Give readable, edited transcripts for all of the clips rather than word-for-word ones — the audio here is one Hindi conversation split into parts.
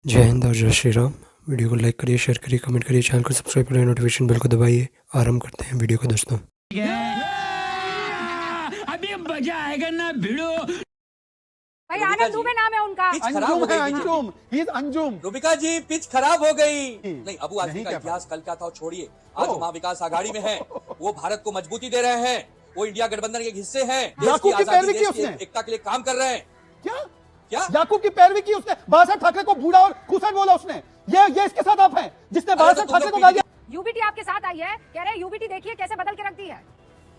जय हिंद और जय श्री राम। वीडियो को लाइक करिए, शेयर करिए, कमेंट करिए, चैनल को सब्सक्राइब करिए, नोटिफिकेशन बेल को दबाइए। आरंभ करते हैं वीडियो को दोस्तों। अभी मजा आएगा ना भिड़ो। भाई आनंद दुबे नाम है उनका। अंजुम है, Anjum, he is Anjum. Rubika ji pitch खराब हो गई। नहीं, अबू आजमी का इतिहास कल क्या था छोड़िए। आज महाविकास आघाड़ी में है, वो भारत को मजबूती दे रहे हैं, वो इंडिया गठबंधन के हिस्से हैं, याकूब की पैरवी की उसने, एकता के लिए काम कर रहे हैं। क्या याकूब की पैरवी की उसने, बादशाह ठाकरे को बूढ़ा और खूसट बोला उसने। ये इसके साथ आप हैं जिसने बादशाह ठाकरे को गाली। यूबीटी आपके साथ आई है, कह रहे यूबीटी देखिए कैसे बदल के रख दी है।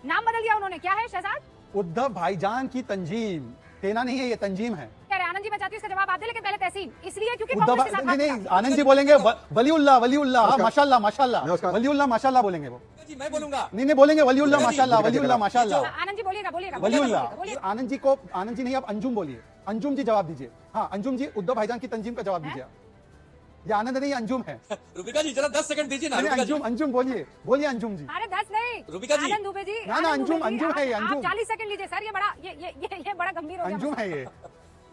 नाम बदल दिया उन्होंने, क्या है शहजाद? उद्धव भाईजान की तंजीम, तेना नहीं है, ये तंजीम है। कह रहे आनंद जी मैं चाहती हूँ इसका जवाब आप दे, लेकिन पहले तहसीन, इसलिए क्योंकि नहीं, आनंद जी बोलेंगे वलीउल्लाह, वलीउल्लाह माशाल्लाह, माशाल्लाह, वलीउल्लाह माशाल्लाह बोलेंगे वो। जी मैं बोलूंगा, नहीं बोलेंगे वलीउल्लाह माशाल्लाह, वलीउल्लाह माशाल्लाह। आनंद जी बोलिएगा, वलीउल्लाह। आनंद जी को, आनंद जी नहीं, आप अंजुम बोलिए। अंजुम जी जवाब दीजिए। हाँ अंजुम जी, उद्धव भाईजान की तंजीम का जवाब दीजिए। ये आनंद नहीं, अंजुम है। रूबिका जी जरा 10 सेकंड दीजिए ना। अंजुम, अंजुम बोलिए, बोलिए अंजुम जी। अरे 10 नहीं रूबिका जी, आनंद दुबे जी। ना अंजुम, अंजुम है ये, अंजुम। 40 सेकंड लीजिए सर, ये बड़ा ये बड़ा गंभीर हो गया। अंजुम है ये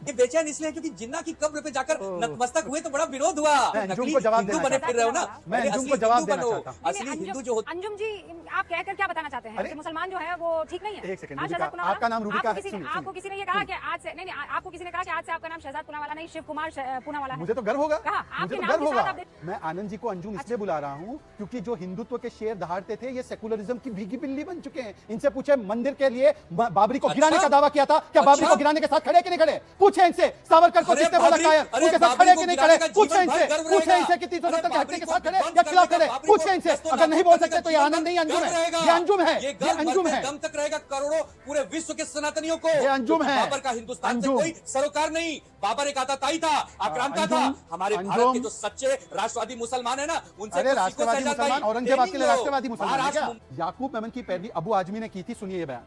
बेचैन इसलिए क्योंकि जिन्ना की कब्र पे जाकर नतमस्तक हुए तो बड़ा विरोध हुआ। अंजुम को जवाब देना बने फिर रहे हो ना। मैं अंजुम को जवाब देना चाहता हूं। असली हिंदू जो होता। अंजुम जी आप कहकर क्या बताना चाहते हैं कि मुसलमान जो है वो ठीक नहीं है? एक सेकंड, आपका नाम रूबिका है। आपको किसी ने ये कहा कि आज से नहीं, आपको किसी ने कहा कि आज से आपका नाम शहजाद पूनावाला नहीं शिव कुमार पूनावाला है? मुझे तो गर्व होगा, मुझे तो गर्व होगा। मैं आनंद जी को अंजुम इसलिए बुला रहा हूँ क्योंकि जो हिंदुत्व के शेर दहाड़ते थे, ये सेकुलरिज्म की भीगी बिल्ली बन चुके हैं। इनसे पूछे मंदिर के लिए बाबरी को गिराने का दावा किया था, क्या बाबरी को गिराने के साथ खड़े कि नहीं खड़े? पूछे इनसे। सावरकर को किसने बोला कायर, उनके साथ खड़े कि नहीं खड़े? पूछे इनसे कि 370 के हत्या के साथ खड़े या खिलाफ खड़े? पूछे इनसे। अगर नहीं बोल सकते तो ये आनंद नहीं, अंजुम है। ये अंजुम है, ये अंजुम है। दम तक रहेगा करोड़ों पूरे विश्व के सनातनियों को। ये अंजुम है। बाबर का हिंदुस्तान से कोई सरोकार नहीं। बाबर एक आताताई था, आक्रांता था। हमारे भारत के जो सच्चे राष्ट्रवादी मुसलमान है ना, उनसे राष्ट्रवादी मुसलमान, औरंगजेब के लिए राष्ट्रवादी मुसलमान है क्या? याकूब मेमन की पैरवी अबू आजमी ने की थी, सुनिए ये बयान।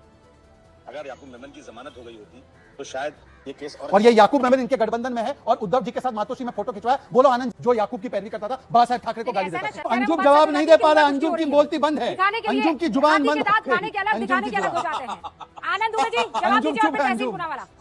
अगर याकूब मेमन की जमानत हो गई होती तो शायद ये केस और ये याकूब मेमन इनके गठबंधन में है और उद्धव जी के साथ मातोश्री में फोटो खिंचवाया। बोलो आनंद, जो याकूब की पैरवी करता था, बादशाह ठाकरे को गाली देता था। अंजुम जवाब नहीं दे पा रहा, अंजुम की बोलती बंद है, अंजुम की जुबान बंद।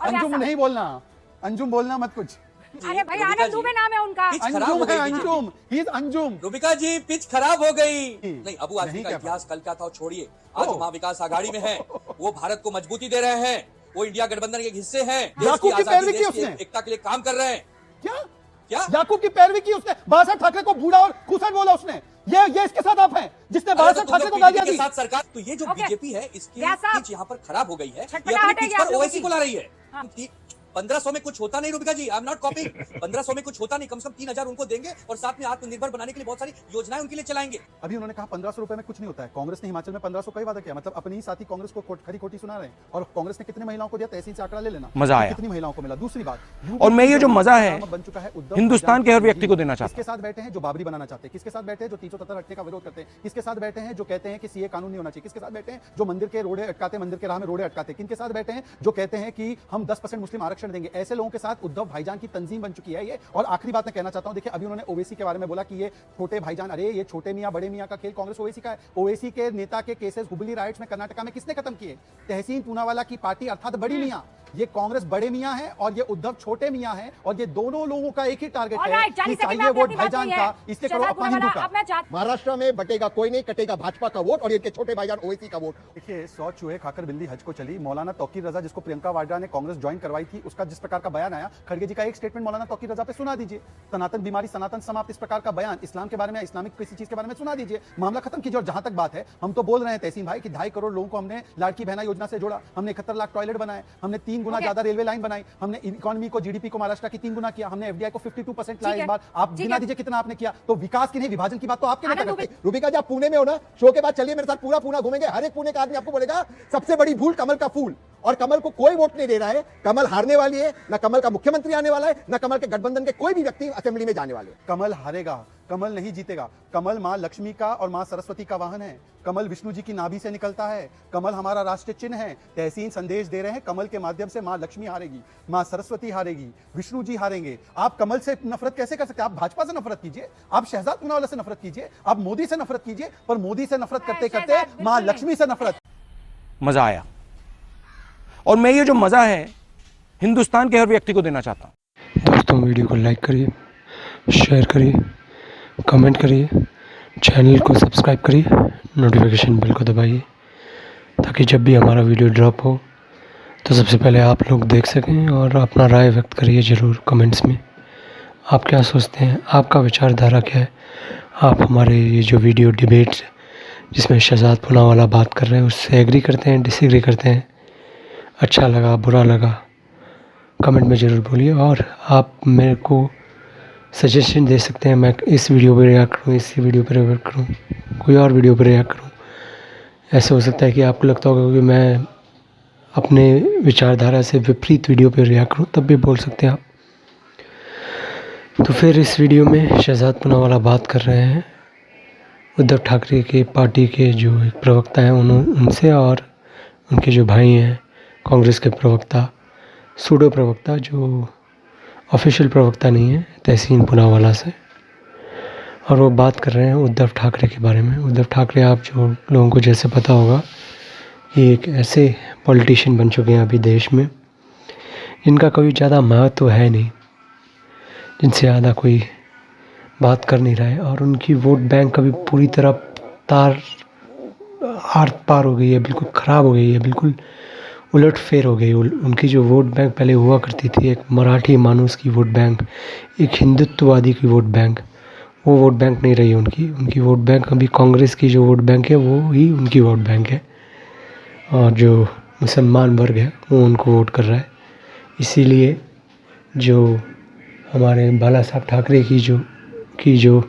अंजुम नहीं बोलना, अंजुम बोलना मत कुछ। अरे भाई आनंद दुबे नाम है उनका। अंजुम है, Anjum, he is Anjum. Rubika ji pitch खराब हो गई। नहीं, अबू आजमी का इतिहास कल क्या था छोड़िए। आज महाविकास आघाड़ी में है, वो भारत को मजबूती दे रहे हैं, वो इंडिया गठबंधन के हिस्से हैं, याकूब की पैरवी की उसने, एकता के लिए काम कर रहे हैं। क्या याकूब की पैरवी की उसने, बादशाह ठाकरे को बूढ़ा और खूसट बोला उसने। ये इसके साथ आप हैं जिसने बादशाह ठाकरे को गालियां दी। साथ सरकार, तो ये जो बीजेपी है इसकी पिच यहाँ पर खराब हो गई है, ये अपनी पिच पर ओवैसी को ला रही है। 1500 में कुछ होता नहीं रूबिका जी, आई एम नॉट कॉपिंग। 1500 में कुछ होता नहीं, कम से कम 3000 उनको देंगे और साथ में आत्मनिर्भर बनाने के लिए बहुत सारी योजनाएं उनके लिए चलाएंगे। अभी उन्होंने कहा 1500 रुपए में कुछ नहीं होता है। कांग्रेस ने हिमाचल में 1500 कई वादा किया, मतलब अपनी ही साथी कांग्रेस को खरी खोटी सुना रहे हैं। और कांग्रेस ने कितनी महिलाओं को दिया, तहसील से आंकड़ा ले लेना, मजा आया, कितनी महिलाओं को मिला। दूसरी बात, और मैं ये जो मजा है बन चुका है हिंदुस्तान के हर व्यक्ति को देना चाहता हूं। किसके साथ बैठे हैं जो बाबरी बनाना चाहते हैं, किसके साथ बैठे हैं जो 370 हटने का विरोध करते हैं, किसके साथ बैठे हैं जो कहते हैं कि सीए कानून नहीं होना चाहिए, किसके साथ बैठे हैं जो मंदिर के रोड़े अटकाते, मंदिर के राह में रोड़े अटकाते, किनके साथ बैठे हैं जो कहते हैं कि हम 10% मुस्लिम आरक्षण देंगे। ऐसे लोगों के साथ उद्धव भाईजान की तंजीम बन चुकी है ये। और आखिरी बात मैं कहना चाहता हूं, देखिए अभी उन्होंने ओवैसी के बारे में बोला कि ये छोटे भाईजान, अरे ये छोटे मियां बड़े मियां का खेल कांग्रेस ओवैसी का है। ओवैसी के नेता के केसेस हुबली राइट्स में कर्नाटक में किसने खत्म किए? तहसीन पूनावाला की पार्टी अर्थात बड़ी मियां। ये कांग्रेस बड़े मियां है और ये उद्धव छोटे मियां है, और ये दोनों लोगों का एक ही टारगेट है कि चाहिए वोट भाईजान का, इसलिए करो अपना हिंदू का। महाराष्ट्र में बटेगा कोई नहीं, कटेगा भाजपा का वोट और इनके छोटे भाईजान ओवैसी का वोट। देखिए 100 चूहे खाकर बिल्ली हज को चली। मौलाना तौकीर रजा, जिसको प्रियंका वाड्रा ने कांग्रेस ज्वाइन करवाई थी, उसका जिस प्रकार का बयान आया, खड़गे जी का एक स्टेटमेंट मौलाना तौकीर रजा पे सुना दीजिए। सनातन बीमारी सनातन समाप्त, इस प्रकार का बयान इस्लाम के बारे में, इस्लामिक किसी चीज के बारे में सुना दीजिए, मामला खत्म कीजिए। और जहां तक बात है, हम तो बोल रहे हैं तहसीन भाई कि 2.5 करोड़ लोगों को हमने लाड़की बहना योजना से जोड़ा, हमने 71 लाख टॉयलेट बनाए, हमने 3 गुना ज्यादा रेलवे लाइन बनाई, हमने इकोनॉमी को, जीडीपी को महाराष्ट्र की 3 गुना किया, हमने एफडीआई को 52% लाया इस बार। आप गिना दीजिए कितना आपने किया। तो विकास की नहीं, विभाजन की बात तो आपके नेता करते हैं। रूबिका जी आप पुणे में हो ना, शो के बाद चलिए मेरे साथ पूरा पुणे घूमेंगे। हर एक पुणे का आदमी आपको बोलेगा सबसे बड़ी भूल कमल का फूल, और कमल को कोई वोट नहीं दे रहा है। कमल हारने वाली है, ना कमल का मुख्यमंत्री आने वाला है, ना कमल के गठबंधन के कोई भी व्यक्ति असेंबली में जाने वाले। कमल हारेगा, कमल नहीं जीतेगा। कमल मां लक्ष्मी का और मां सरस्वती का वाहन है। कमल विष्णु जी की नाभि से निकलता है। कमल हमारा राष्ट्रीय चिन्ह है। तहसीन संदेश दे रहे हैं, कमल के माध्यम से मां लक्ष्मी हारेगी, मां सरस्वती हारेगी, विष्णु जी हारेंगे। आप कमल से नफरत कैसे कर सकते हैं? आप भाजपा से नफरत कीजिए, आप शहजाद पूनावाला से नफरत कीजिए, आप मोदी से नफरत कीजिए, पर मोदी से नफरत करते करते मां लक्ष्मी से नफरत। मजा आया, और मैं ये जो मजा है हिंदुस्तान के हर व्यक्ति को देना चाहता हूं। दोस्तों वीडियो को लाइक करिए, शेयर करिए, कमेंट करिए, चैनल को सब्सक्राइब करिए, नोटिफिकेशन बेल को दबाइए ताकि जब भी हमारा वीडियो ड्रॉप हो तो सबसे पहले आप लोग देख सकें। और अपना राय व्यक्त करिए ज़रूर कमेंट्स में। आप क्या सोचते हैं, आपका विचारधारा क्या है? आप हमारे ये जो वीडियो डिबेट्स जिसमें शहजाद पूनावाला बात कर रहे हैं उससे एग्री करते हैं, डिसएग्री करते हैं? अच्छा लगा, बुरा लगा, कमेंट में ज़रूर बोलिए। और आप मेरे को सजेशन दे सकते हैं, मैं इस वीडियो पर रिएक्ट करूँ, इस वीडियो पर रिएक्ट करूँ, कोई और वीडियो पर रिएक्ट करूँ। ऐसा हो सकता है कि आपको लगता होगा कि मैं अपने विचारधारा से विपरीत वीडियो पर रिएक्ट करूँ, तब भी बोल सकते हैं आप। तो फिर इस वीडियो में शहजाद पूनावाला बात कर रहे हैं उद्धव ठाकरे के पार्टी के जो एक प्रवक्ता हैं उनसे, और उनके जो भाई हैं कांग्रेस के प्रवक्ता, सूडो प्रवक्ता जो ऑफिशियल प्रवक्ता नहीं है, तहसीन पूनावाला से। और वो बात कर रहे हैं उद्धव ठाकरे के बारे में। उद्धव ठाकरे, आप जो लोगों को जैसे पता होगा, ये एक ऐसे पॉलिटिशियन बन चुके हैं अभी देश में जिनका कोई ज़्यादा महत्व है नहीं, जिनसे ज़्यादा कोई बात कर नहीं रहा है। और उनकी वोट बैंक अभी पूरी तरह आर पार हो गई है, बिल्कुल ख़राब हो गई है, बिल्कुल उलट फेर हो गई। उनकी जो वोट बैंक पहले हुआ करती थी, एक मराठी मानूस की वोट बैंक, एक हिंदुत्ववादी की वोट बैंक, वो वोट बैंक नहीं रही उनकी वोट बैंक अभी कांग्रेस की जो वोट बैंक है वो ही उनकी वोट बैंक है। और जो मुसलमान वर्ग है वो उनको वोट कर रहा है। इसीलिए जो हमारे बाला साहब ठाकरे की जो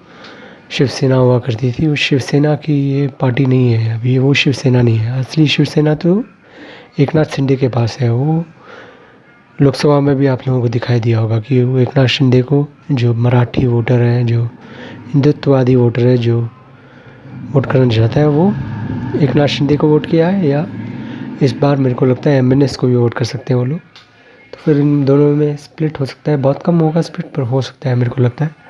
शिवसेना हुआ करती थी, उस शिवसेना की ये पार्टी नहीं है अभी, वो शिवसेना नहीं है। असली शिवसेना तो एकनाथ शिंदे के पास है। वो लोकसभा में भी आप लोगों को दिखाई दिया होगा कि वो एकनाथ शिंदे को, जो मराठी वोटर हैं, जो हिंदुत्ववादी वोटर है, जो वोट करना चाहता है, वो एकनाथ शिंदे को वोट किया है। या इस बार मेरे को लगता है MNS को भी वोट कर सकते हैं वो लोग। तो फिर इन दोनों में स्प्लिट हो सकता है, बहुत कम होगा स्प्लिट, पर हो सकता है मेरे को लगता है।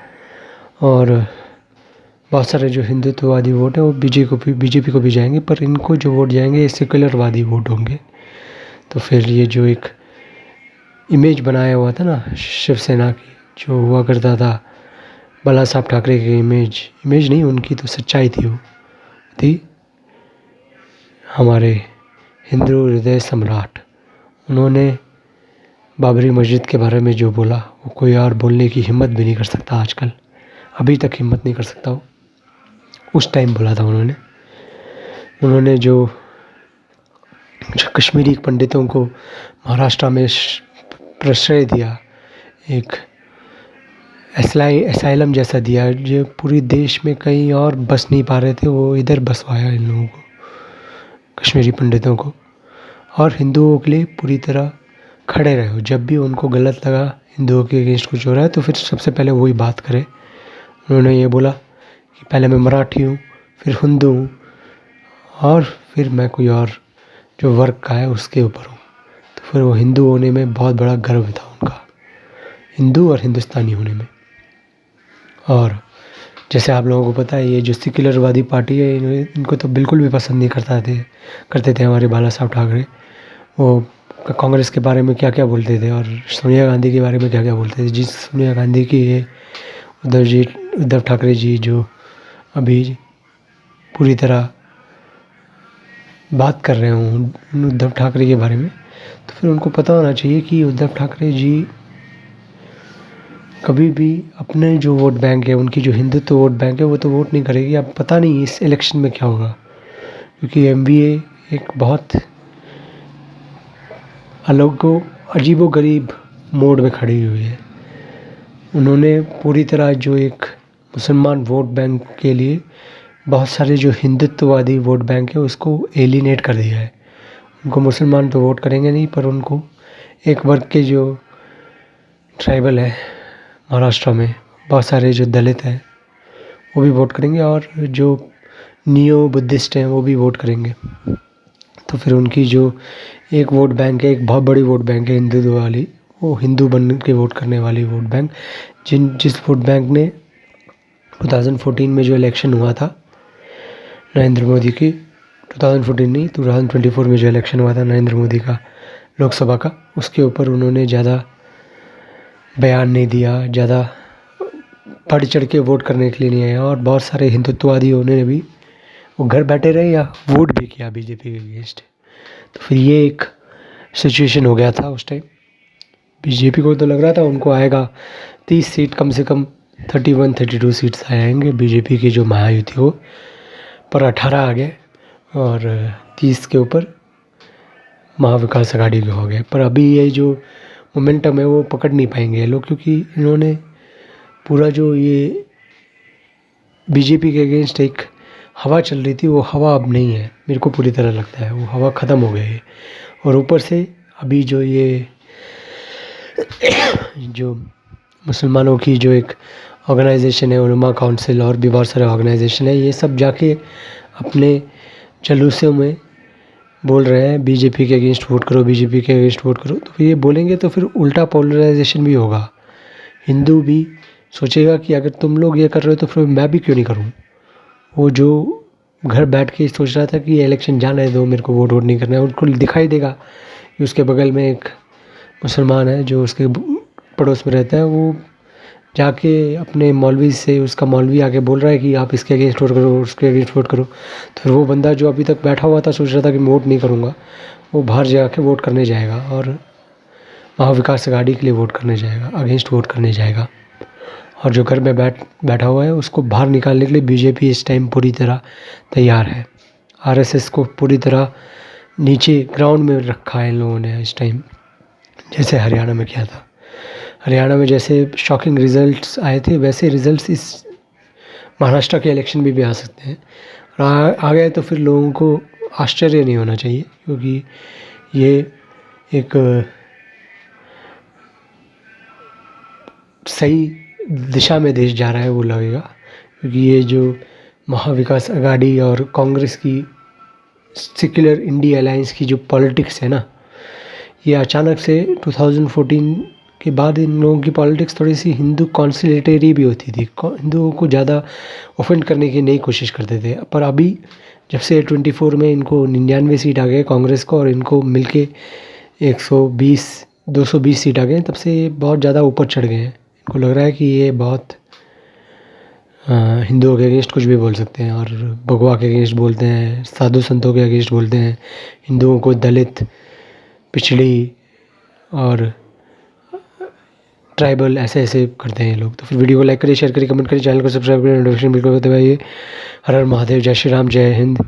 और बहुत सारे जो हिंदुत्ववादी वोट है वो बीजेपी को भी जाएंगे, पर इनको जो वोट जाएंगे ये सेकुलरवादी वोट होंगे। तो फिर ये जो एक इमेज बनाया हुआ था ना शिवसेना की, जो हुआ करता था बाला साहब ठाकरे की इमेज नहीं, उनकी तो सच्चाई थी, वो थी हमारे हिंदू हृदय सम्राट। उन्होंने बाबरी मस्जिद के बारे में जो बोला वो कोई और बोलने की हिम्मत भी नहीं कर सकता आजकल, अभी तक हिम्मत नहीं कर सकता। वो उस टाइम बोला था उन्होंने जो कश्मीरी पंडितों को महाराष्ट्र में प्रश्रय दिया, एक एसाइलम जैसा दिया, जो पूरी देश में कहीं और बस नहीं पा रहे थे, वो इधर बसवाया इन लोगों को, कश्मीरी पंडितों को। और हिंदुओं के लिए पूरी तरह खड़े रहे हो, जब भी उनको गलत लगा हिंदुओं के अगेंस्ट कुछ हो रहा है तो फिर सबसे पहले वही बात करे। उन्होंने ये बोला कि पहले मैं मराठी हूँ, फिर हिंदू हूँ, और फिर मैं कोई और जो वर्ग का है उसके ऊपर हूँ। तो फिर वो हिंदू होने में बहुत बड़ा गर्व था उनका, हिंदू और हिंदुस्तानी होने में। और जैसे आप लोगों को पता है, ये जो सेक्युलरवादी पार्टी है इनको तो बिल्कुल भी पसंद नहीं करते थे हमारे बाला साहब ठाकरे। वो कांग्रेस के बारे में क्या क्या बोलते थे और सोनिया गांधी के बारे में क्या क्या बोलते थे। जिस सोनिया गांधी की ये उद्धव ठाकरे जी जो अभी पूरी तरह बात कर रहे हों उद्धव ठाकरे के बारे में, तो फिर उनको पता होना चाहिए कि उद्धव ठाकरे जी कभी भी अपने जो वोट बैंक है, उनकी जो हिंदुत्व वोट बैंक है, वो तो वोट नहीं करेगी। अब पता नहीं इस इलेक्शन में क्या होगा, क्योंकि MVA एक बहुत अजीबोगरीब मोड में खड़ी हुई है। उन्होंने पूरी तरह जो एक मुसलमान वोट बैंक के लिए बहुत सारे जो हिंदुत्ववादी वोट बैंक है उसको एलिनेट कर दिया है। उनको मुसलमान तो वोट करेंगे नहीं, पर उनको एक वर्ग के जो ट्राइबल है महाराष्ट्र में, बहुत सारे जो दलित हैं वो भी वोट करेंगे, और जो नियो बुद्धिस्ट हैं वो भी वोट करेंगे। तो फिर उनकी जो एक वोट बैंक है, एक बहुत बड़ी वोट बैंक है हिंदू वाली, वो हिंदू बन के वोट करने वाली वोट बैंक, जिस वोट बैंक ने 2014 में जो इलेक्शन हुआ था नरेंद्र मोदी की, 2014 नहीं 2024 में जो इलेक्शन हुआ था नरेंद्र मोदी का लोकसभा का, उसके ऊपर उन्होंने ज़्यादा बयान नहीं दिया, ज़्यादा बढ़ चढ़ के वोट करने के लिए नहीं आए, और बहुत सारे हिंदुत्ववादी उन्होंने भी वो घर बैठे रहे या वोट भी किया बीजेपी के अगेंस्ट। तो फिर ये एक सिचुएशन हो गया था उस टाइम। बीजेपी को तो लग रहा था उनको आएगा 30 सीट, कम से कम 31-32 सीट्स आएंगे बीजेपी की जो महायुति हो, पर 18 आ गए और 30 के ऊपर महाविकास अघाड़ी के हो गए। पर अभी ये जो मोमेंटम है वो पकड़ नहीं पाएंगे ये लोग, क्योंकि इन्होंने पूरा जो ये बीजेपी के अगेंस्ट एक हवा चल रही थी, वो हवा अब नहीं है, मेरे को पूरी तरह लगता है वो हवा ख़त्म हो गई है। और ऊपर से अभी जो ये जो मुसलमानों की जो एक ऑर्गेनाइजेशन है, उलमा काउंसिल, और भी बहुत सारे ऑर्गेनाइजेशन है, ये सब जाके अपने जलूसों में बोल रहे हैं बीजेपी के अगेंस्ट वोट करो, बीजेपी के अगेंस्ट वोट करो। तो फिर ये बोलेंगे तो फिर उल्टा पोलराइजेशन भी होगा। हिंदू भी सोचेगा कि अगर तुम लोग ये कर रहे हो तो फिर मैं भी क्यों नहीं करूँ। वो जो घर बैठ के सोच रहा था कि ये इलेक्शन जाने दो, मेरे को वोट नहीं करना है, उनको दिखाई देगा कि उसके बगल में एक मुसलमान है जो उसके पड़ोस में रहता है, वो जाके अपने मौलवी से, उसका मौलवी आके बोल रहा है कि आप इसके अगेंस्ट वोट करो, उसके अगेंस्ट वोट करो। तो फिर वो बंदा जो अभी तक बैठा हुआ था, सोच रहा था कि मैं वोट नहीं करूँगा, वो बाहर जाके वोट करने जाएगा और महाविकास अघाड़ी के लिए वोट करने जाएगा, अगेंस्ट वोट करने जाएगा। और जो घर में बैठा हुआ है उसको बाहर निकालने के लिए बीजेपी इस टाइम पूरी तरह तैयार है। आरएसएस को पूरी तरह नीचे ग्राउंड में रखा है इन लोगों ने इस टाइम, जैसे हरियाणा में किया था। हरियाणा में जैसे शॉकिंग रिजल्ट्स आए थे, वैसे रिजल्ट्स इस महाराष्ट्र के इलेक्शन में भी आ सकते हैं। और आ गए तो फिर लोगों को आश्चर्य नहीं होना चाहिए, क्योंकि ये एक सही दिशा में देश जा रहा है वो लगेगा। क्योंकि ये जो महाविकास अघाड़ी और कांग्रेस की सेक्युलर इंडिया अलायंस की जो पॉलिटिक्स है ना, ये अचानक से 2014 के बाद इन लोगों की पॉलिटिक्स थोड़ी सी हिंदू कॉन्सिलेटरी भी होती थी, हिंदुओं को ज़्यादा ऑफेंड करने की नहीं कोशिश करते थे। पर अभी जब से 24 में इनको 99 सीट आ गए कांग्रेस को, और इनको मिलके 220 सीट आ गए, तब से ये बहुत ज़्यादा ऊपर चढ़ गए हैं। इनको लग रहा है कि ये बहुत हिंदुओं के अगेंस्ट कुछ भी बोल सकते हैं, और भगवा के अगेंस्ट बोलते हैं, साधु संतों के अगेंस्ट बोलते हैं, हिंदुओं को दलित, पिछड़ी और ट्राइबल ऐसे करते हैं ये लोग। तो फिर वीडियो को लाइक करिए, शेयर करिए, कमेंट करिए, चैनल को सब्सक्राइब करिए, नोटिफिकेशन बिल्कुल बताइए। हर हर महादेव, जय श्री राम, जय हिंद।